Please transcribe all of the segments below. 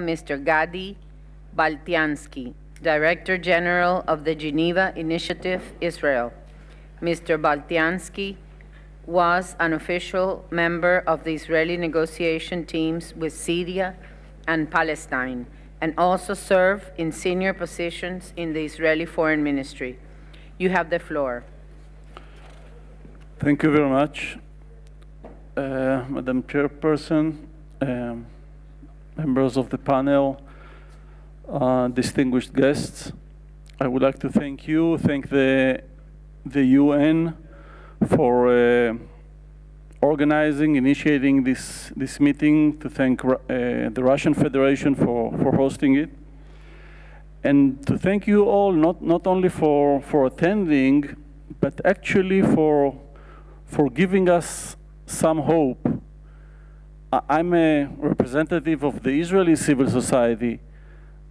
Mr. Gadi Baltiansky, Director General of the Geneva Initiative, Israel. Mr. Baltiansky was an official member of the Israeli negotiation teams with Syria and Palestine, and also served in senior positions in the Israeli Foreign Ministry. You have the floor. Thank you very much, Madam Chairperson, members of the panel, distinguished guests. I would like to thank the UN for organizing, initiating this meeting, to thank the Russian Federation for hosting it, and to thank you all not only for attending, but actually for giving us some hope. I'm a representative of the Israeli civil society,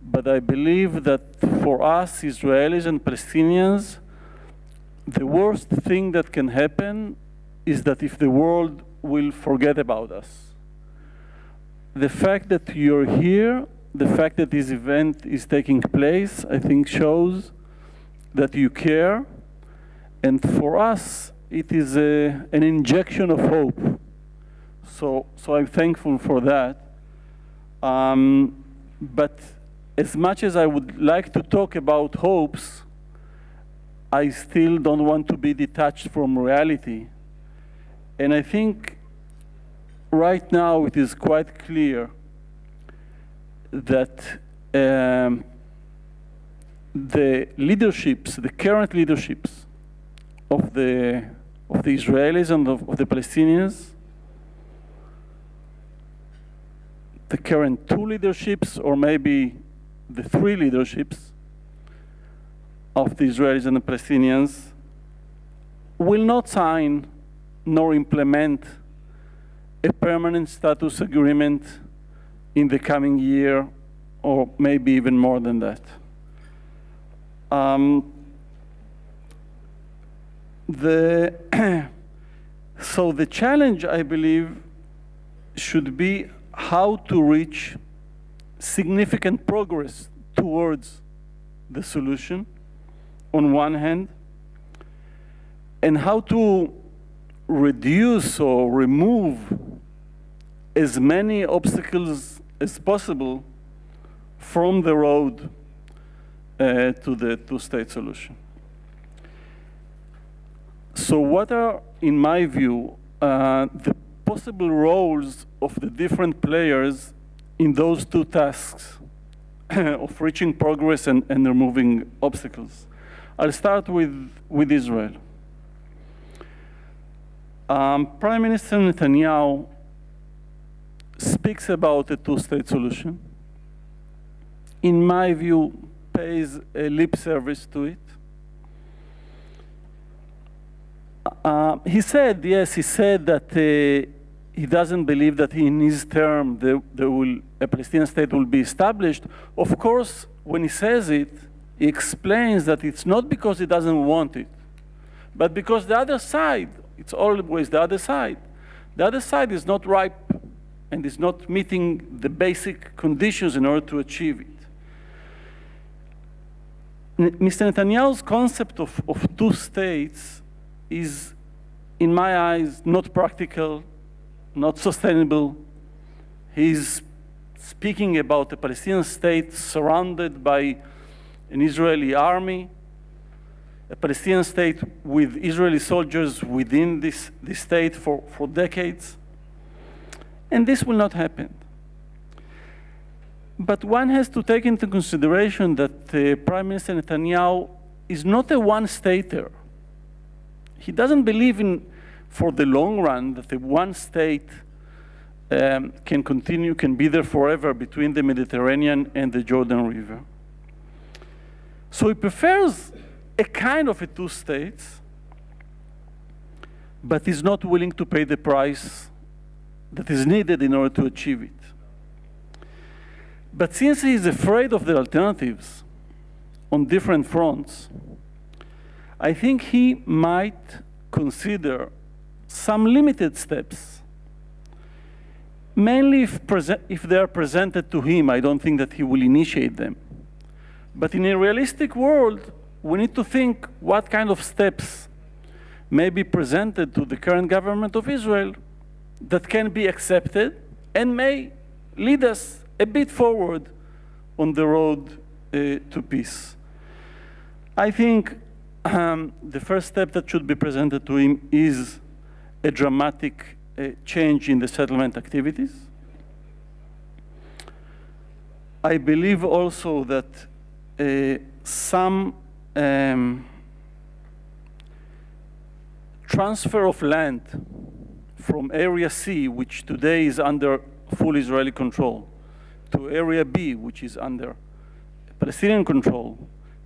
but I believe that for us, Israelis and Palestinians, the worst thing that can happen is that if the world will forget about us. The fact that you're here, the fact that this event is taking place, I think shows that you care, and for us, it is an injection of hope. So I'm thankful for that. But as much as I would like to talk about hopes, I still don't want to be detached from reality. And I think right now it is quite clear that the current leaderships of the Israelis and of the Palestinians, the current two leaderships, or maybe the three leaderships of the Israelis and the Palestinians, will not sign nor implement a permanent status agreement in the coming year, or maybe even more than that. So the challenge, I believe, should be how to reach significant progress towards the solution on one hand, and how to reduce or remove as many obstacles as possible from the road to the two-state solution. So what are, in my view, the possible roles of the different players in those two tasks of reaching progress and removing obstacles? I'll start with Israel. Prime Minister Netanyahu speaks about a two-state solution. In my view, pays a lip service to it. He said that he doesn't believe that in his term a Palestinian state will be established. Of course, when he says it, he explains that it's not because he doesn't want it, but because the other side, it's always the other side. The other side is not ripe and is not meeting the basic conditions in order to achieve it. Mr. Netanyahu's concept of two states is, in my eyes, not practical, not sustainable. He's speaking about a Palestinian state surrounded by an Israeli army, a Palestinian state with Israeli soldiers within this state for decades. And this will not happen. But one has to take into consideration that Prime Minister Netanyahu is not a one-stater. He doesn't believe in, for the long run, that the one state can be there forever between the Mediterranean and the Jordan River. So he prefers a kind of a two states, but is not willing to pay the price that is needed in order to achieve it. But since he is afraid of the alternatives on different fronts, I think he might consider some limited steps mainly if they are presented to him. I don't think that he will initiate them. But in a realistic world, we need to think what kind of steps may be presented to the current government of Israel that can be accepted and may lead us a bit forward on the road to peace. I think the first step that should be presented to him is a dramatic change in the settlement activities. I believe also that some transfer of land from Area C, which today is under full Israeli control, to Area B, which is under Palestinian control,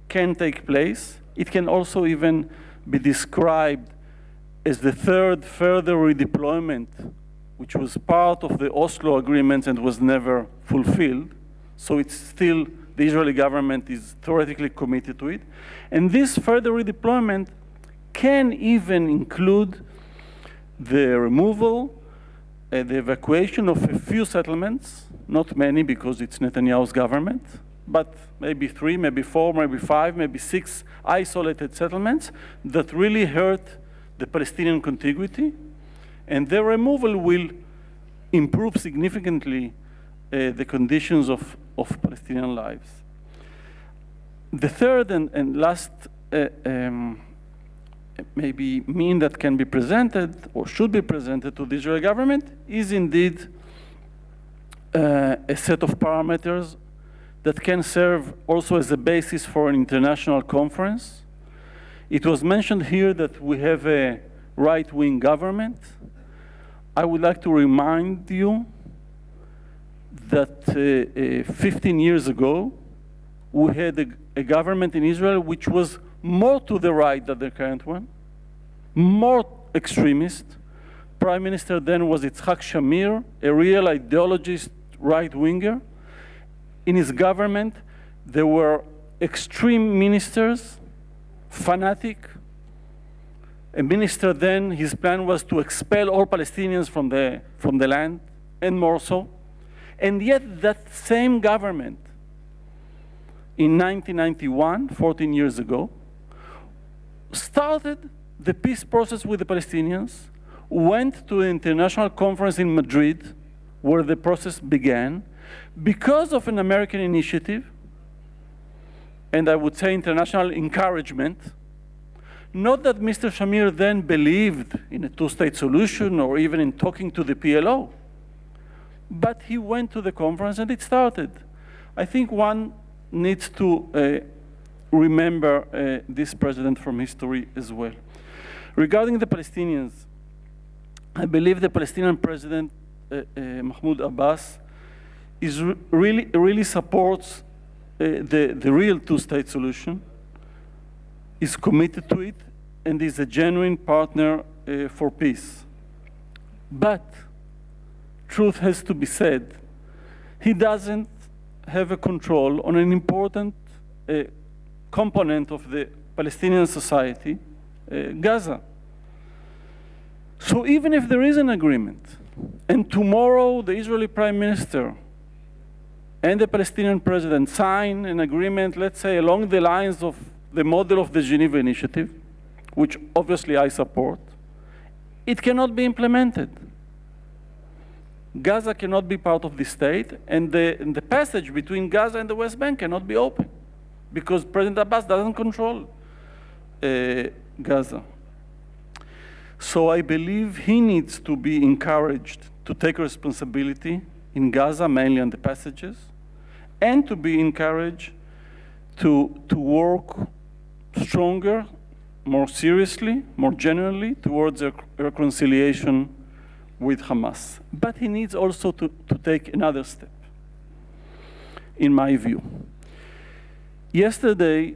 can take place. It can also even be described as the third further redeployment, which was part of the Oslo agreement and was never fulfilled. So it's still, the Israeli government is theoretically committed to it. And this further redeployment can even include the removal, the evacuation of a few settlements, not many because it's Netanyahu's government, but maybe 3, maybe 4, maybe 5, maybe 6 isolated settlements that really hurt the Palestinian contiguity. And their removal will improve significantly the conditions of Palestinian lives. The third and last maybe mean that can be presented or should be presented to the Israeli government is indeed a set of parameters that can serve also as a basis for an international conference. It was mentioned here that we have a right-wing government. I would like to remind you that 15 years ago, we had a government in Israel which was more to the right than the current one, more extremist. Prime Minister then was Yitzhak Shamir, a real ideologist right-winger. In his government, there were extreme ministers, fanatic. A minister then, his plan was to expel all Palestinians from the land, and more so. And yet that same government, in 1991, 14 years ago, started the peace process with the Palestinians, went to an international conference in Madrid, where the process began, because of an American initiative, and I would say international encouragement. Not that Mr. Shamir then believed in a two-state solution or even in talking to the PLO, but he went to the conference and it started. I think one needs to remember this precedent from history as well. Regarding the Palestinians, I believe the Palestinian president, Mahmoud Abbas, really supports the real two-state solution, is committed to it, and is a genuine partner for peace. But truth has to be said, he doesn't have a control on an important component of the Palestinian society, Gaza. So even if there is an agreement, and tomorrow the Israeli Prime Minister and the Palestinian president sign an agreement, let's say, along the lines of the model of the Geneva Initiative, which obviously I support, it cannot be implemented. Gaza cannot be part of the state, and the passage between Gaza and the West Bank cannot be open, because President Abbas doesn't control Gaza. So I believe he needs to be encouraged to take responsibility in Gaza, mainly on the passages, and to be encouraged to work stronger, more seriously, more generally, towards a reconciliation with Hamas. But he needs also to take another step, in my view. Yesterday,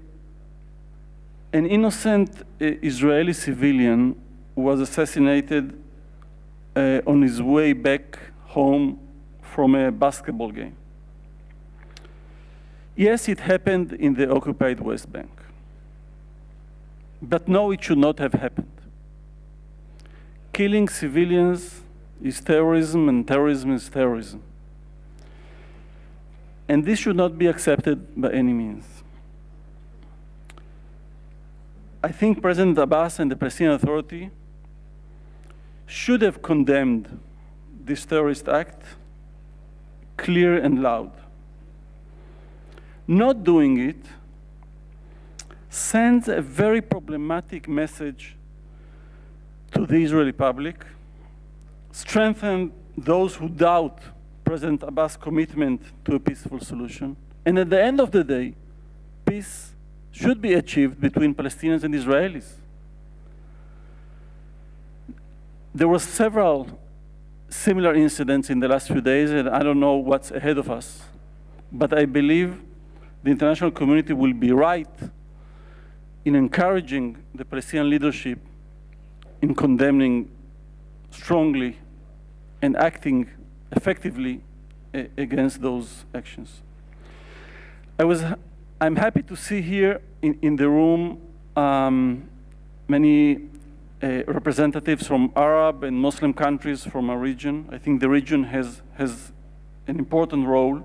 an innocent Israeli civilian was assassinated on his way back home from a basketball game. Yes, it happened in the occupied West Bank. But no, it should not have happened. Killing civilians is terrorism, and terrorism is terrorism. And this should not be accepted by any means. I think President Abbas and the Palestinian Authority should have condemned this terrorist act clear and loud. Not doing it sends a very problematic message to the Israeli public, strengthen those who doubt President Abbas' commitment to a peaceful solution, and at the end of the day, peace should be achieved between Palestinians and Israelis. There were several similar incidents in the last few days, and I don't know what's ahead of us, but I believe the international community will be right in encouraging the Palestinian leadership in condemning strongly and acting effectively against those actions. I'm happy to see here in the room many representatives from Arab and Muslim countries from our region. I think the region has an important role.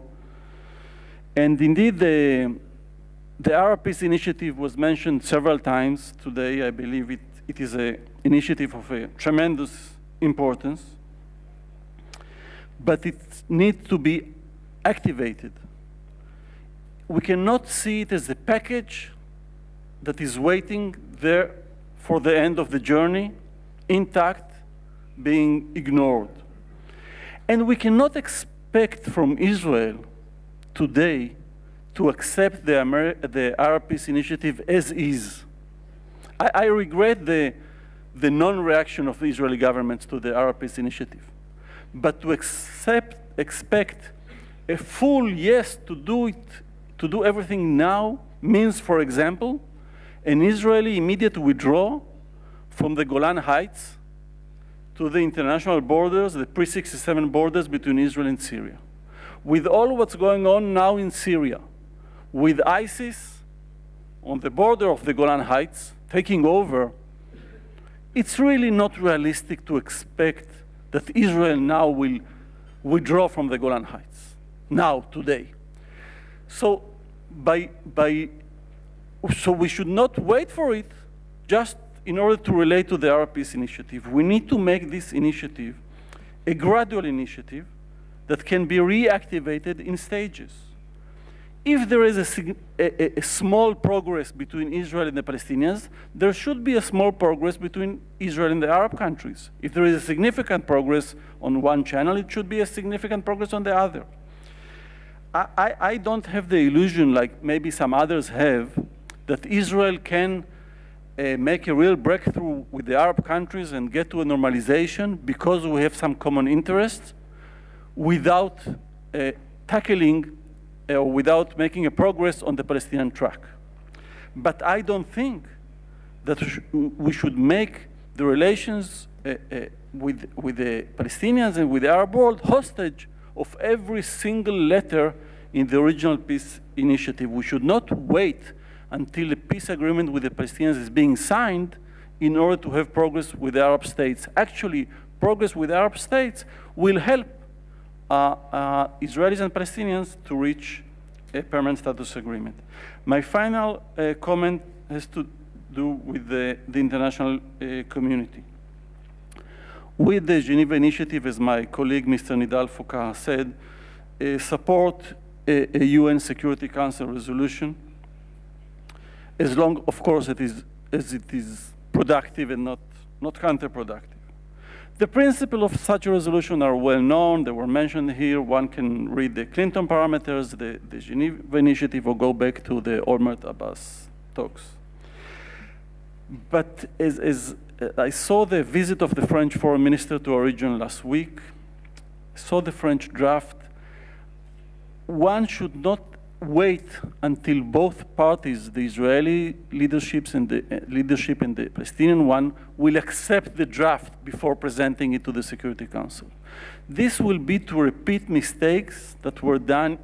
And indeed, the Arab Peace Initiative was mentioned several times today. I believe it is an initiative of a tremendous importance. But it needs to be activated. We cannot see it as a package that is waiting there for the end of the journey, intact, being ignored. And we cannot expect from Israel today to accept the Arab Peace Initiative as is. I regret the non-reaction of the Israeli government to the Arab Peace Initiative. But to expect a full yes to do everything now means, for example, an Israeli immediate withdrawal from the Golan Heights to the international borders, the pre-67 borders between Israel and Syria. With all what's going on now in Syria, with ISIS on the border of the Golan Heights taking over, it's really not realistic to expect that Israel now will withdraw from the Golan Heights, now, today. So we should not wait for it just in order to relate to the Arab Peace Initiative. We need to make this initiative a gradual initiative that can be reactivated in stages. If there is a small progress between Israel and the Palestinians, there should be a small progress between Israel and the Arab countries. If there is a significant progress on one channel, it should be a significant progress on the other. I don't have the illusion, like maybe some others have, that Israel can make a real breakthrough with the Arab countries and get to a normalization because we have some common interests without tackling or without making a progress on the Palestinian track. But I don't think that we should make the relations with the Palestinians and with the Arab world hostage of every single letter in the original peace initiative. We should not wait until a peace agreement with the Palestinians is being signed in order to have progress with the Arab states. Actually, progress with Arab states will help Israelis and Palestinians to reach a permanent status agreement. My final comment has to do with the international community. With the Geneva Initiative, as my colleague Mr. Nidal Foucault said, support a UN Security Council resolution, as long, of course, as it is productive and not counterproductive. The principles of such a resolution are well known. They were mentioned here. One can read the Clinton parameters, the Geneva Initiative, or go back to the Olmert-Abbas talks. But as I saw the visit of the French foreign minister to our region last week, saw the French draft, one should not wait until both parties, the Israeli leaderships and the leadership and the Palestinian one, will accept the draft before presenting it to the Security Council. This will be to repeat mistakes that were done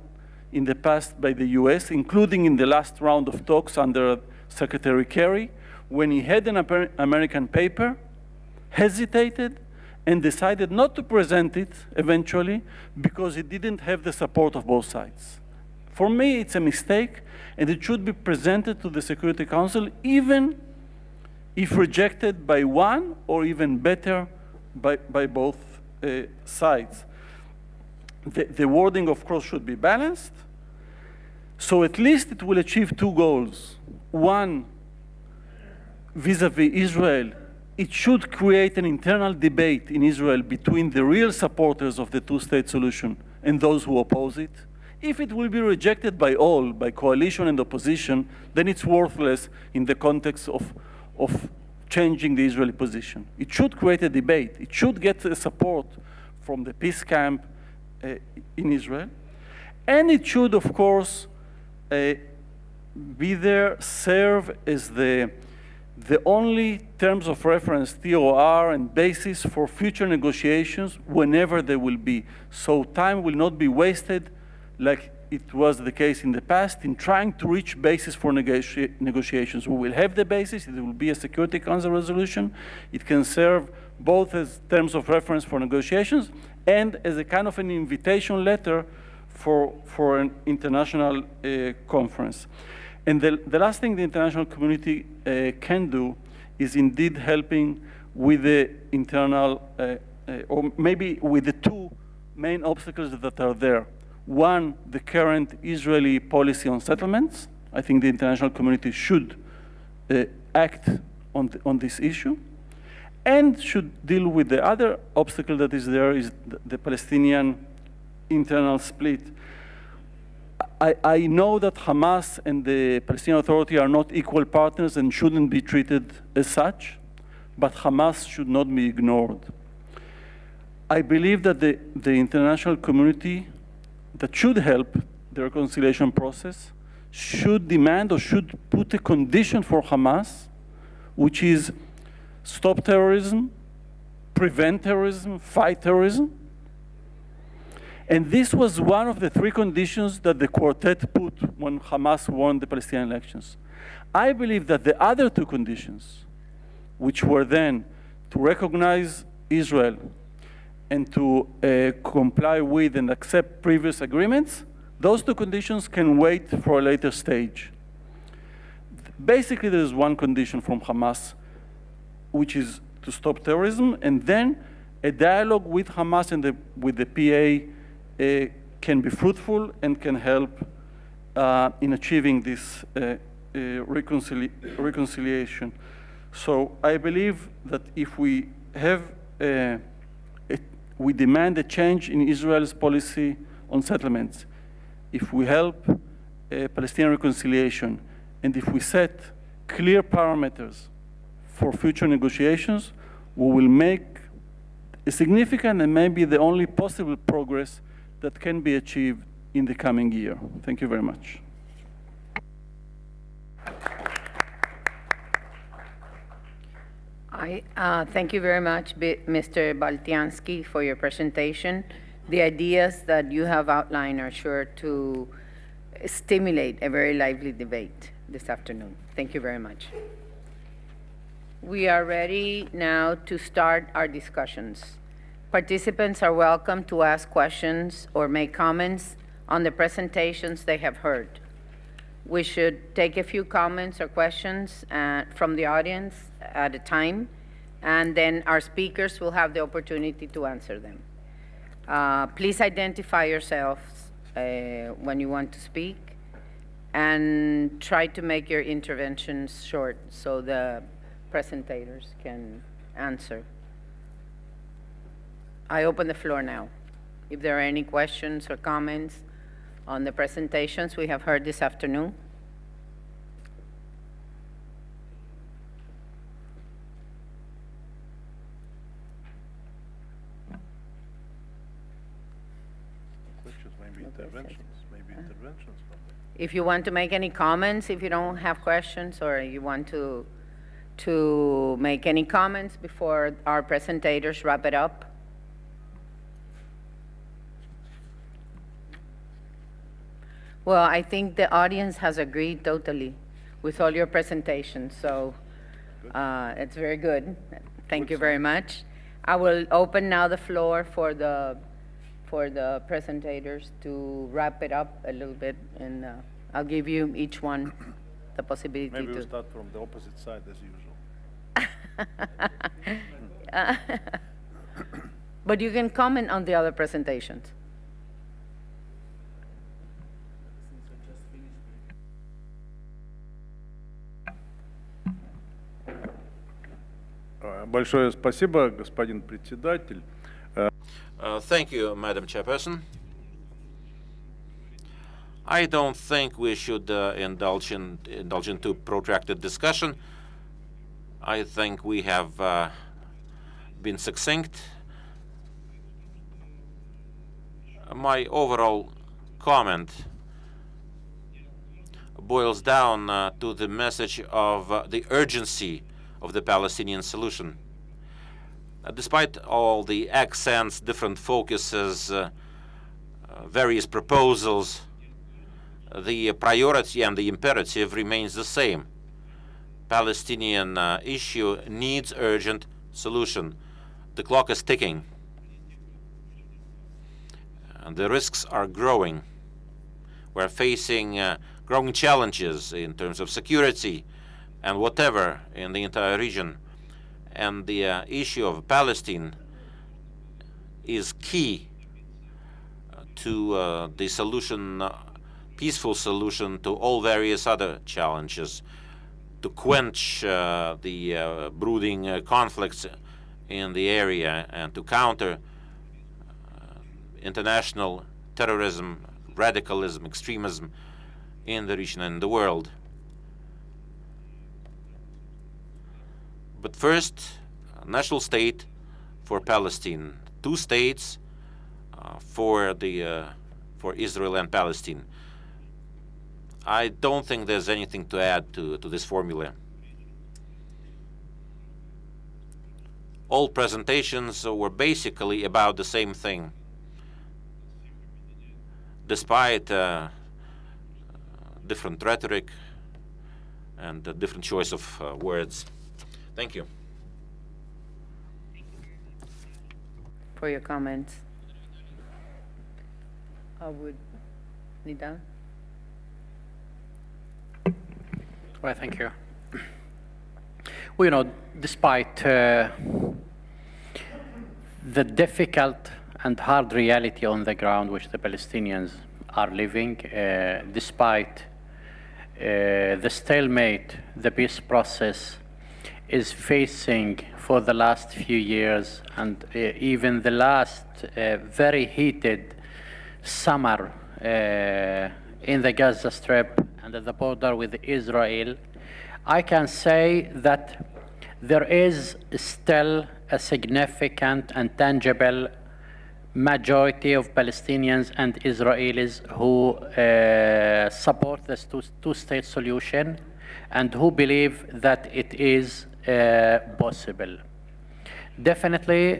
in the past by the US, including in the last round of talks under Secretary Kerry, when he had an American paper, hesitated, and decided not to present it eventually because it didn't have the support of both sides. For me, it's a mistake, and it should be presented to the Security Council, even if rejected by one, or even better, by both sides. The wording, of course, should be balanced, so at least it will achieve two goals. One, vis-à-vis Israel, it should create an internal debate in Israel between the real supporters of the two-state solution and those who oppose it. If it will be rejected by all, by coalition and opposition, then it's worthless in the context of changing the Israeli position. It should create a debate. It should get support from the peace camp in Israel. And it should, of course, be there, serve as the only terms of reference, TOR, and basis for future negotiations whenever there will be. So time will not be wasted like it was the case in the past in trying to reach basis for negotiations. We will have the basis. It will be a Security Council resolution. It can serve both as terms of reference for negotiations and as a kind of an invitation letter for an international conference. And the last thing the international community can do is indeed helping with the internal, or maybe with the two main obstacles that are there. One, the current Israeli policy on settlements. I think the international community should act on this issue, and should deal with the other obstacle that is there, is the Palestinian internal split. I know that Hamas and the Palestinian Authority are not equal partners and shouldn't be treated as such, but Hamas should not be ignored. I believe that the international community that should help the reconciliation process should demand or should put a condition for Hamas, which is stop terrorism, prevent terrorism, fight terrorism. And this was one of the three conditions that the quartet put when Hamas won the Palestinian elections. I believe that the other two conditions, which were then to recognize Israel and to comply with and accept previous agreements, those two conditions can wait for a later stage. Basically, there is one condition from Hamas, which is to stop terrorism, and then a dialogue with Hamas and with the PA can be fruitful and can help in achieving this reconciliation. So I believe that if we have we demand a change in Israel's policy on settlements, if we help Palestinian reconciliation, and if we set clear parameters for future negotiations, we will make a significant and maybe the only possible progress that can be achieved in the coming year. Thank you very much. Thank you very much, Mr. Baltiansky, for your presentation. The ideas that you have outlined are sure to stimulate a very lively debate this afternoon. Thank you very much. We are ready now to start our discussions. Participants are welcome to ask questions or make comments on the presentations they have heard. We should take a few comments or questions from the audience at a time, and then our speakers will have the opportunity to answer them. Please identify yourselves when you want to speak, and try to make your interventions short so the presentators can answer. I open the floor now. If there are any questions or comments on the presentations we have heard this afternoon. Questions, maybe interventions from them. If you want to make any comments, if you don't have questions, or you want to make any comments before our presentators wrap it up. Well, I think the audience has agreed totally with all your presentations, so it's very good. Thank you very much. I will open now the floor for the presentators to wrap it up a little bit, and I'll give you each one the possibility Maybe to. we'll start from the opposite side as usual. But you can comment on the other presentations. Большое спасибо, господин председатель. Thank you, Madam Chairperson. I don't think we should indulge into protracted discussion. I think we have been succinct. My overall comment boils down to the message of the urgency of the Palestinian solution. Despite all the accents, different focuses, various proposals, the priority and the imperative remains the same. Palestinian issue needs urgent solution. The clock is ticking, and the risks are growing. We're facing growing challenges in terms of security and whatever in the entire region. And the issue of Palestine is key to the solution, peaceful solution to all various other challenges, to quench the brooding conflicts in the area and to counter international terrorism, radicalism, extremism in the region and the world. But first, a national state for Palestine, 2 states for Israel and Palestine. I don't think there's anything to add to this formula. All presentations were basically about the same thing, despite different rhetoric and a different choice of words. Thank you. For your comments. Nidal? Well, thank you. Well, despite the difficult and hard reality on the ground which the Palestinians are living, despite the stalemate the peace process is facing for the last few years, and even the last very heated summer in the Gaza Strip and at the border with Israel, I can say that there is still a significant and tangible majority of Palestinians and Israelis who support this two-state solution and who believe that it is possible. Definitely,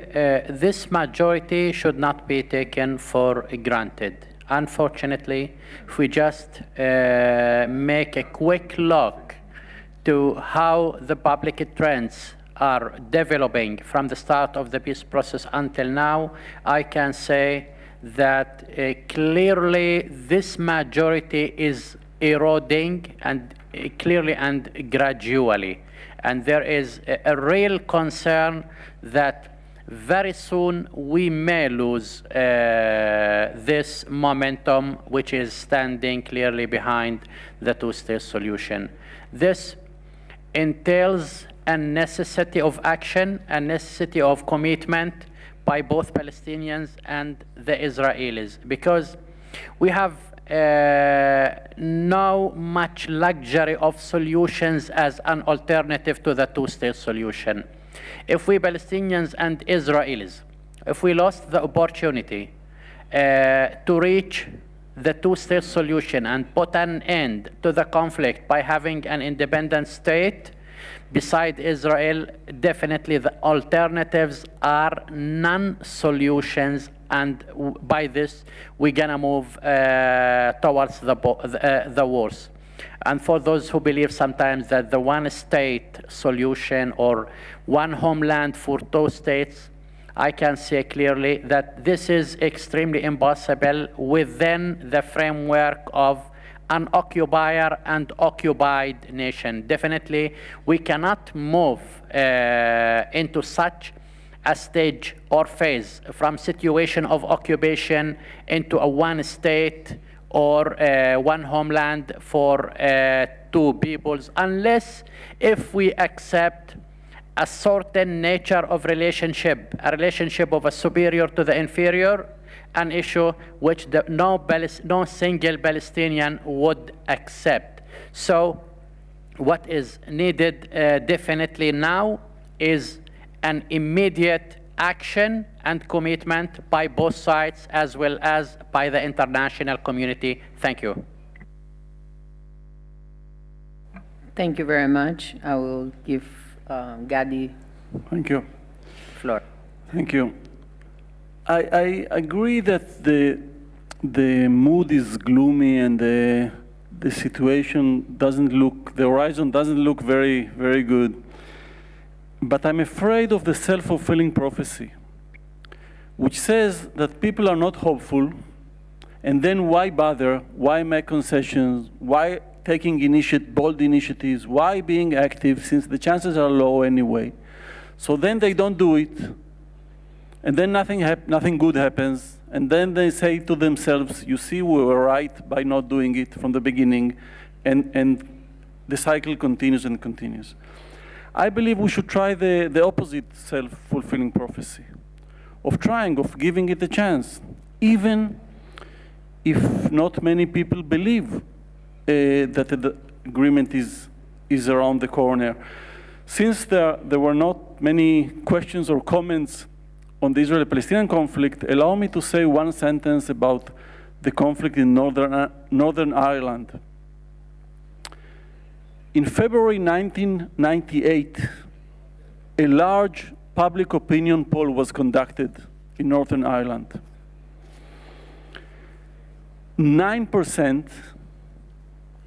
this majority should not be taken for granted. Unfortunately, if we just make a quick look to how the public trends are developing from the start of the peace process until now, I can say that clearly this majority is eroding, and clearly and gradually. And there is a real concern that very soon we may lose this momentum which is standing clearly behind the two-state solution. This entails a necessity of action, a necessity of commitment by both Palestinians and the Israelis, because we have no much luxury of solutions as an alternative to the two-state solution. If we Palestinians and Israelis, if we lost the opportunity to reach the two-state solution and put an end to the conflict by having an independent state beside Israel, definitely the alternatives are non-solutions, and by this we're gonna move towards the wars. And for those who believe sometimes that the one-state solution or one homeland for two states I can say clearly that this is extremely impossible within the framework of an occupier and occupied nation. Definitely, we cannot move into such a stage or phase from situation of occupation into a one state or one homeland for two peoples, unless if we accept a certain nature of relationship, a relationship of a superior to the inferior, an issue which no single Palestinian would accept. So what is needed definitely now is an immediate action and commitment by both sides as well as by the international community. Thank you. Thank you very much. I will give Gadi Thank you. floor. Thank you. I agree that the mood is gloomy and the situation doesn't look, the horizon doesn't look very, very good. But I'm afraid of the self-fulfilling prophecy, which says that people are not hopeful, and then why bother? Why make concessions? Why taking bold initiatives? Why being active, since the chances are low anyway? So then they don't do it, and then nothing good happens, and then they say to themselves, you see, we were right by not doing it from the beginning, and the cycle continues and continues. I believe we should try the opposite self-fulfilling prophecy, of giving it a chance, even if not many people believe that the agreement is around the corner. Since there were not many questions or comments on the Israeli-Palestinian conflict, allow me to say one sentence about the conflict in Northern Ireland. In February 1998, a large public opinion poll was conducted in Northern Ireland. 9%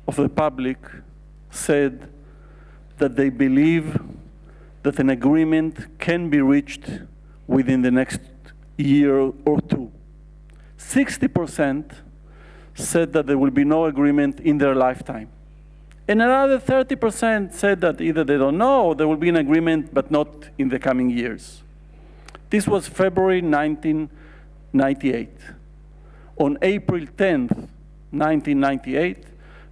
of the public said that they believe that an agreement can be reached within the next year or two. 60% said that there will be no agreement in their lifetime. And another 30% said that either they don't know or there will be an agreement, but not in the coming years. This was February 1998. On April 10th, 1998,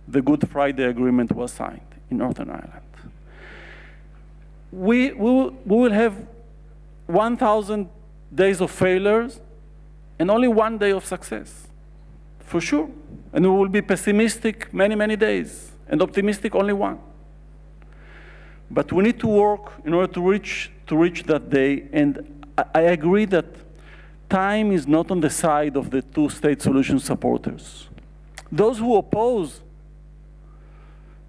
the Good Friday Agreement was signed in Northern Ireland. We will have 1,000 days of failures and only one day of success, for sure. And we will be pessimistic many, many days, and optimistic only one. But we need to work in order to reach that day, and I agree that time is not on the side of the two-state solution supporters. Those who oppose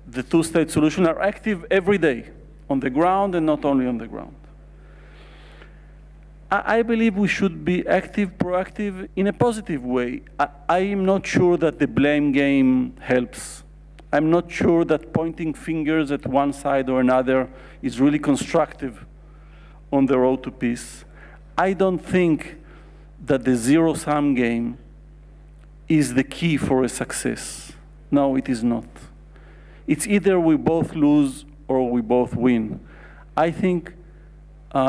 the two-state solution are active every day, on the ground and not only on the ground. I believe we should be active, proactive in a positive way. I am not sure that the blame game helps. I'm not sure that pointing fingers at one side or another is really constructive on the road to peace. I don't think that the zero-sum game is the key for a success. No, it is not. It's either we both lose or we both win. I think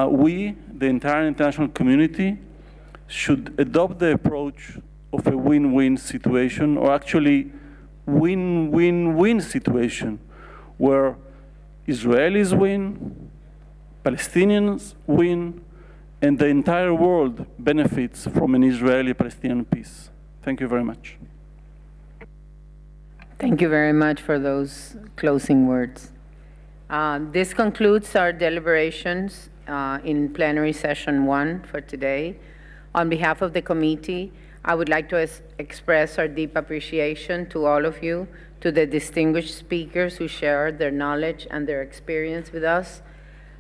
we, the entire international community, should adopt the approach of a win-win situation, or actually win-win-win situation, where Israelis win, Palestinians win, and the entire world benefits from an Israeli-Palestinian peace. Thank you very much. Thank you very much for those closing words. This concludes our deliberations in plenary session 1 for today. On behalf of the committee, I would like to express our deep appreciation to all of you, to the distinguished speakers who shared their knowledge and their experience with us,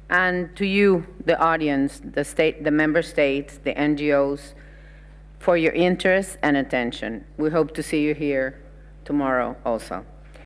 and to you, the audience, the member states, the NGOs, for your interest and attention. We hope to see you here tomorrow also.